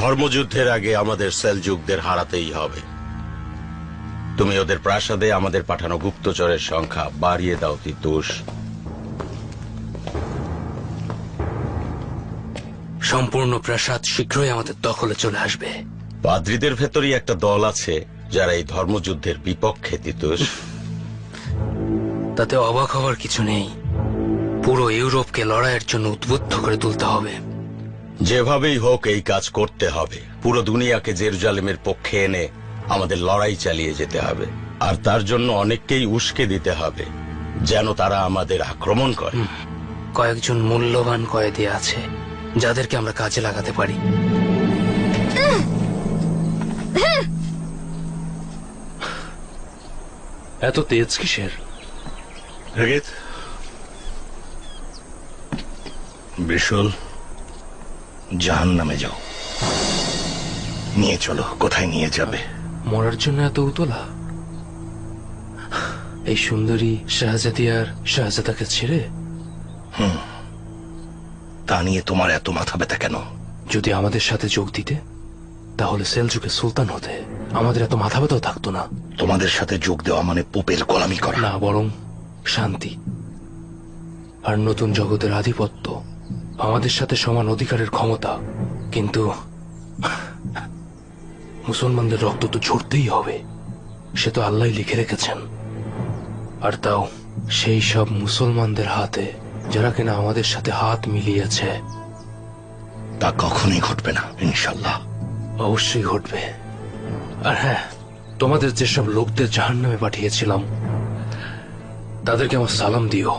ধর্মযুদ্ধের আগে আমাদের সেলজুকদের হারাতেই হবে। তুমি ওদের প্রাসাদে আমাদের পাঠানো গুপ্তচরের সংখ্যা বাড়িয়ে দাও তিতুস। সম্পূর্ণ প্রাসাদ শীঘ্রই আমাদের দখলে চলে আসবে। পাদ্রীদের ভেতরই একটা দল আছে যারা এই ধর্মযুদ্ধের বিপক্ষে তিতুস। তাতে অবাক হওয়ার কিছু নেই। পুরো ইউরোপকে লড়াইয়ের জন্য উদ্বুদ্ধ করে তুলতে হবে। যেভাবেই হোক এই কাজ করতে হবে। পুরো দুনিয়াকে জেরুজালেমের পক্ষে এনে আমাদের লড়াই চালিয়ে যেতে হবে, আর তার জন্য অনেককেই উস্কে দিতে হবে যেন তারা আমাদের আক্রমণ করে। কয়েকজন মূল্যবান কয়েদি আছে যাদেরকে আমরা কাজে লাগাতে পারি। এত তেজ কিসের? বিশল, জাহান্নামে যাও। নিয়ে চলো। কোথায় নিয়ে যাবে? মরার জন্য এত উতলা? এই সুন্দরী শাহজাদি আর শাহজাদাকে ছেড়ে? তা নিয়ে তোমার এত মাথা ব্যথা কেন? যদি আমাদের সাথে যোগ দিতে তাহলে সেলজুকের সুলতান হতে আমাদের এত মাথা ব্যথাও থাকতো না। তোমাদের সাথে যোগ দেওয়া মানে পোপের গোলামি করা না, বরং শান্তি আর নতুন জগতের আধিপত্য, আমাদের সাথে সমান অধিকারের ক্ষমতা। কিন্তু মুসলমানদের রক্ত তো ঝরতেই হবে, সে তো আল্লাহ লিখে রেখেছেন। আর তাও সেই সব মুসলমানদের হাতে যারা কিনা আমাদের সাথে হাত মিলিয়েছে। তা কখনোই ঘটবে না ইনশাল্লাহ। অবশ্যই ঘটবে। আর হ্যাঁ, তোমাদের যেসব লোকদের জাহান্নামে পাঠিয়েছিলাম তাদেরকে আমার সালাম দিও।